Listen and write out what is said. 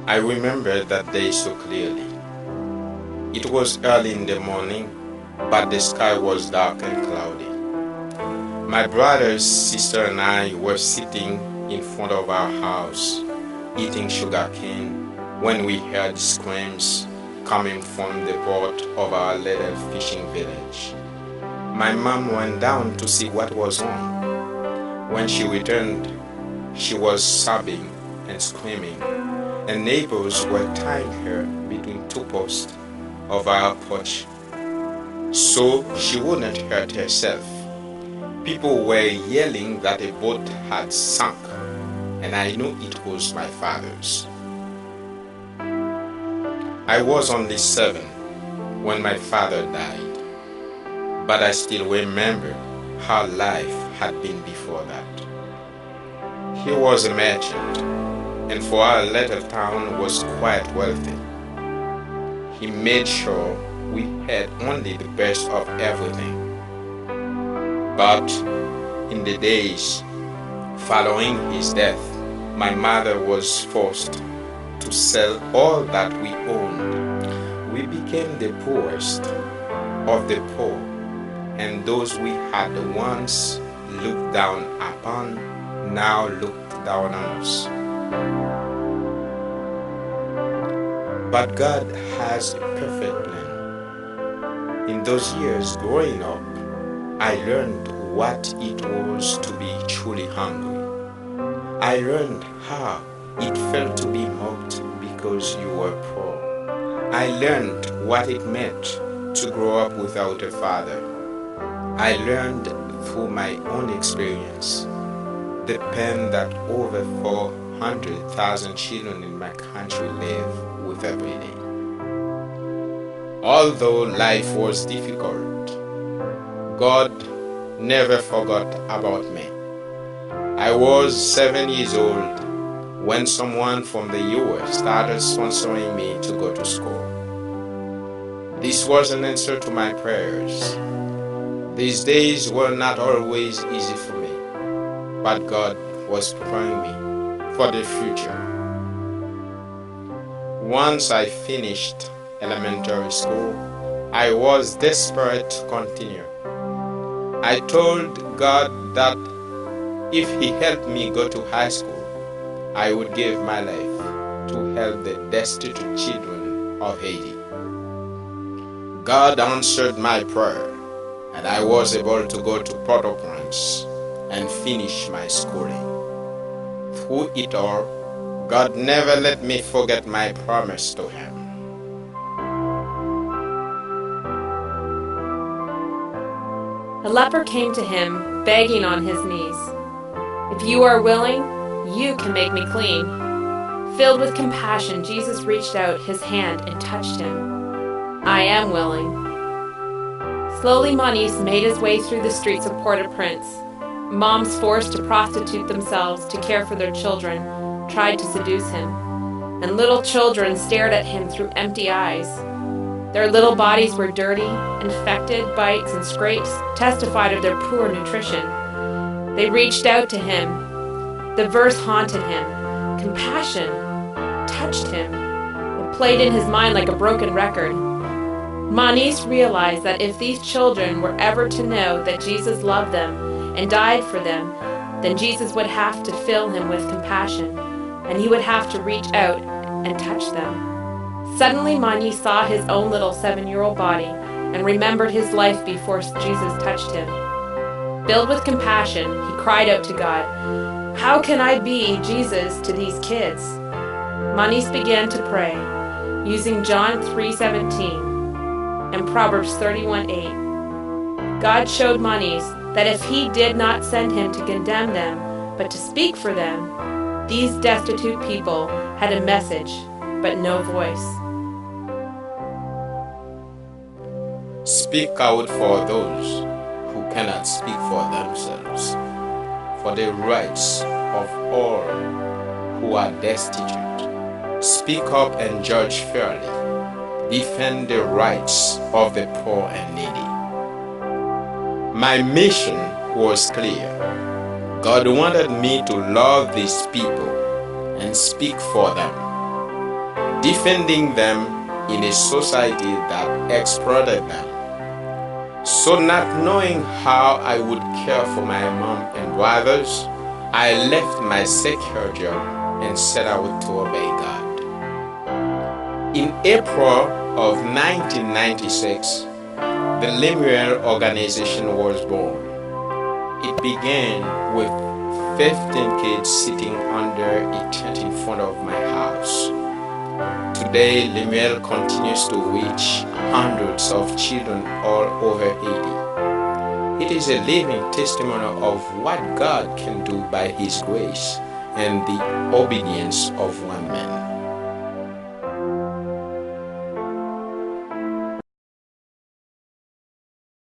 I remember that day so clearly. It was early in the morning, but the sky was dark and cloudy. My brother, sister, and I were sitting in front of our house, eating sugar cane, when we heard screams coming from the port of our little fishing village. My mom went down to see what was wrong. When she returned, she was sobbing and screaming, and neighbors were tying her between two posts of our porch so she wouldn't hurt herself. People were yelling that a boat had sunk, and I knew it was my father's. I was only 7 when my father died, but I still remember how life had been before that. He was a merchant, and for our little town was quite wealthy. He made sure we had only the best of everything. But in the days following his death, my mother was forced to sell all that we owned. We became the poorest of the poor, and those we had once looked down upon now looked down on us. But God has a perfect plan. In those years growing up, I learned what it was to be truly hungry. I learned how it felt to be mocked because you were poor. I learned what it meant to grow up without a father. I learned through my own experience the pain that over 400,000 children in my country live with every day. Although life was difficult, God never forgot about me. I was 7 years old when someone from the US started sponsoring me to go to school. This was an answer to my prayers. These days were not always easy for me, but God was preparing me for the future. Once I finished elementary school, I was desperate to continue. I told God that if He helped me go to high school, I would give my life to help the destitute children of Haiti. God answered my prayer, and I was able to go to Port-au-Prince and finish my schooling. Through it all, God never let me forget my promise to Him. A leper came to him, begging on his knees, "If you are willing, you can make me clean." Filled with compassion, Jesus reached out his hand and touched him. "I am willing." Slowly, Manis made his way through the streets of Port-au-Prince. Moms forced to prostitute themselves to care for their children tried to seduce him, and little children stared at him through empty eyes. Their little bodies were dirty, infected, bites and scrapes testified of their poor nutrition. They reached out to him. The verse haunted him. Compassion touched him. It played in his mind like a broken record. Manis realized that if these children were ever to know that Jesus loved them and died for them, then Jesus would have to fill him with compassion, and he would have to reach out and touch them. Suddenly, Manis saw his own little 7-year-old body and remembered his life before Jesus touched him. Filled with compassion, he cried out to God, "How can I be Jesus to these kids?" Manis began to pray, using John 3:17 and Proverbs 31:8. God showed Manis that if he did not send him to condemn them, but to speak for them, these destitute people had a message, but no voice. Speak out for those who cannot speak for themselves, for the rights of all who are destitute. Speak up and judge fairly. Defend the rights of the poor and needy. My mission was clear. God wanted me to love these people and speak for them. defending them in a society that exploited them. So, not knowing how I would care for my mom and brothers, I left my secure job and set out to obey God. In April of 1996, the Lemuel organization was born. It began with 15 kids sitting under a tent in front of my house. Today, Lemuel continues to reach hundreds of children all over Haiti. It is a living testimony of what God can do by His grace and the obedience of one man.